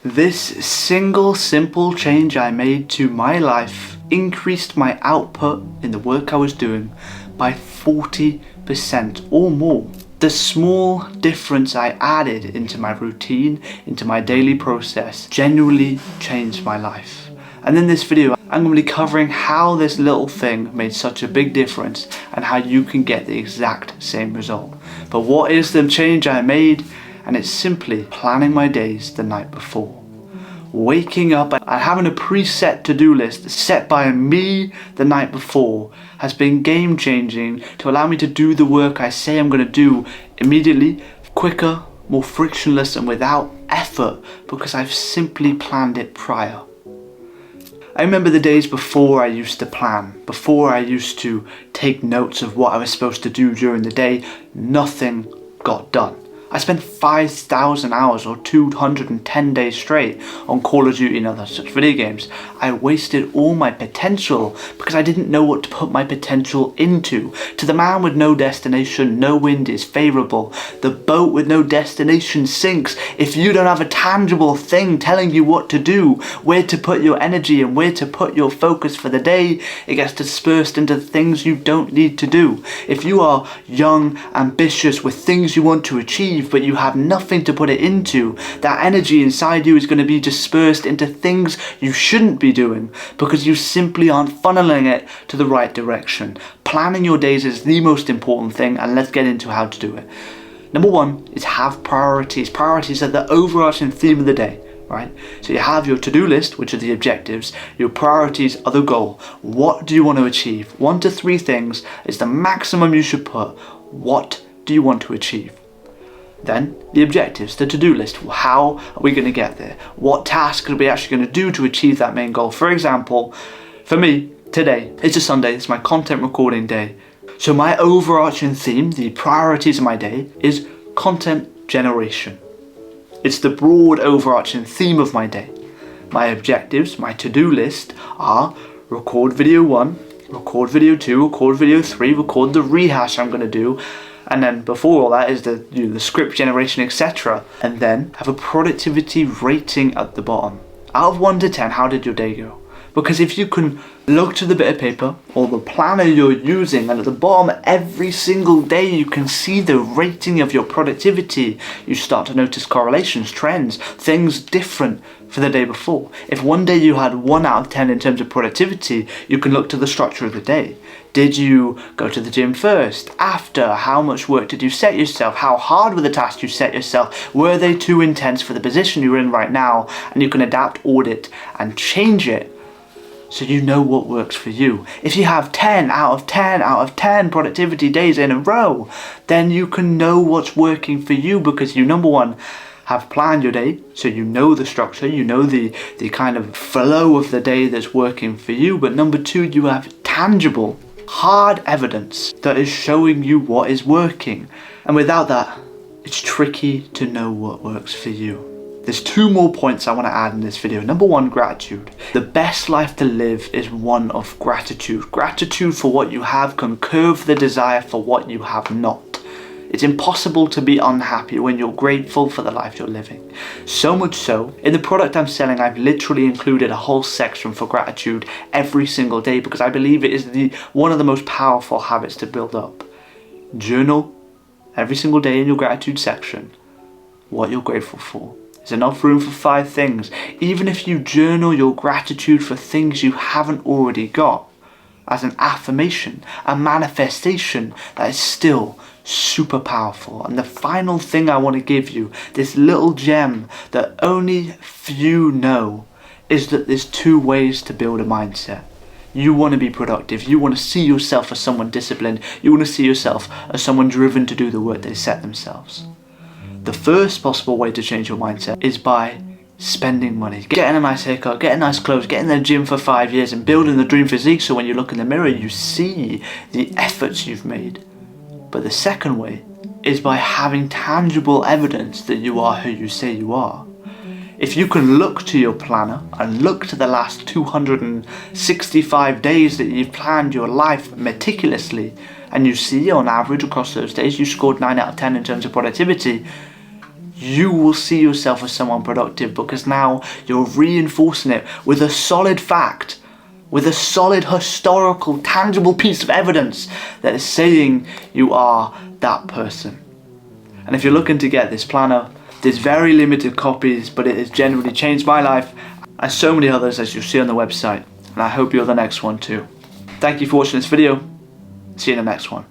This single simple change I made to my life increased my output in the work I was doing by 40% or more. The small difference I added into my routine, into my daily process, genuinely changed my life. And in this video, I'm going to be covering how this little thing made such a big difference and how you can get the exact same result. But what is the change I made? And it's simply planning my days the night before. Waking up and having a preset to-do list set by me the night before has been game changing to allow me to do the work I say I'm going to do immediately, quicker, more frictionless and without effort because I've simply planned it prior. I remember the days before I used to plan, before I used to take notes of what I was supposed to do during the day. Nothing got done. I spent 5,000 hours or 210 days straight on Call of Duty and other such video games. I wasted all my potential because I didn't know what to put my potential into. To the man with no destination, no wind is favourable. The boat with no destination sinks. If you don't have a tangible thing telling you what to do, where to put your energy and where to put your focus for the day, it gets dispersed into things you don't need to do. If you are young, ambitious with things you want to achieve, but you have nothing to put it into, that energy inside you is going to be dispersed into things you shouldn't be doing because you simply aren't funneling it to the right direction. Planning your days is the most important thing, and let's get into how to do it. Number one is have priorities. Priorities are the overarching theme of the day, right? So you have your to-do list, which are the objectives. Your priorities are the goal. What do you want to achieve? 1 to 3 things is the maximum you should put. What do you want to achieve? Then the objectives, the to-do list. How are we going to get there? What task are we actually going to do to achieve that main goal? For example, for me, today, it's a Sunday, it's my content recording day. So my overarching theme, the priorities of my day, is content generation. It's the broad overarching theme of my day. My objectives, my to-do list are record video 1, record video 2, record video 3, record the rehash I'm going to do. And then before all that is the script generation, etc. And then have a productivity rating at the bottom. Out of 1 to 10, how did your day go? Because if you can look to the bit of paper or the planner you're using, and at the bottom every single day you can see the rating of your productivity, you start to notice correlations, trends, things different for the day before. If one day you had 1 out of 10 in terms of productivity, you can look to the structure of the day. Did you go to the gym first? After? How much work did you set yourself? How hard were the tasks you set yourself? Were they too intense for the position you're in right now? And you can adapt, audit, and change it so you know what works for you. If you have 10 out of 10 out of 10 productivity days in a row, then you can know what's working for you because you, number one, have planned your day, so you know the structure, you know the kind of flow of the day that's working for you. But number 2, you have tangible, hard evidence that is showing you what is working. And without that, it's tricky to know what works for you. There's 2 more points I want to add in this video. Number 1, gratitude. The best life to live is one of gratitude. Gratitude for what you have can curb the desire for what you have not. It's impossible to be unhappy when you're grateful for the life you're living. So much so, in the product I'm selling, I've literally included a whole section for gratitude every single day because I believe it is one of the most powerful habits to build up. Journal every single day in your gratitude section what you're grateful for. There's enough room for 5 things. Even if you journal your gratitude for things you haven't already got, as an affirmation, a manifestation, that is still super powerful. And the final thing I want to give you, this little gem that only few know, is that there's 2 ways to build a mindset. You want to be productive. You want to see yourself as someone disciplined. You want to see yourself as someone driven to do the work they set themselves. The first possible way to change your mindset is by spending money, getting a nice haircut, getting nice clothes, getting in the gym for 5 years and building the dream physique so when you look in the mirror you see the efforts you've made. But the second way is by having tangible evidence that you are who you say you are. If you can look to your planner and look to the last 265 days that you've planned your life meticulously, and you see on average across those days you scored 9 out of 10 in terms of productivity, you will see yourself as someone productive, because now you're reinforcing it with a solid fact, with a solid historical, tangible piece of evidence that is saying you are that person. And if you're looking to get this planner, there's very limited copies, but it has genuinely changed my life and so many others, as you'll see on the website. And I hope you're the next one too. Thank you for watching this video. See you in the next one.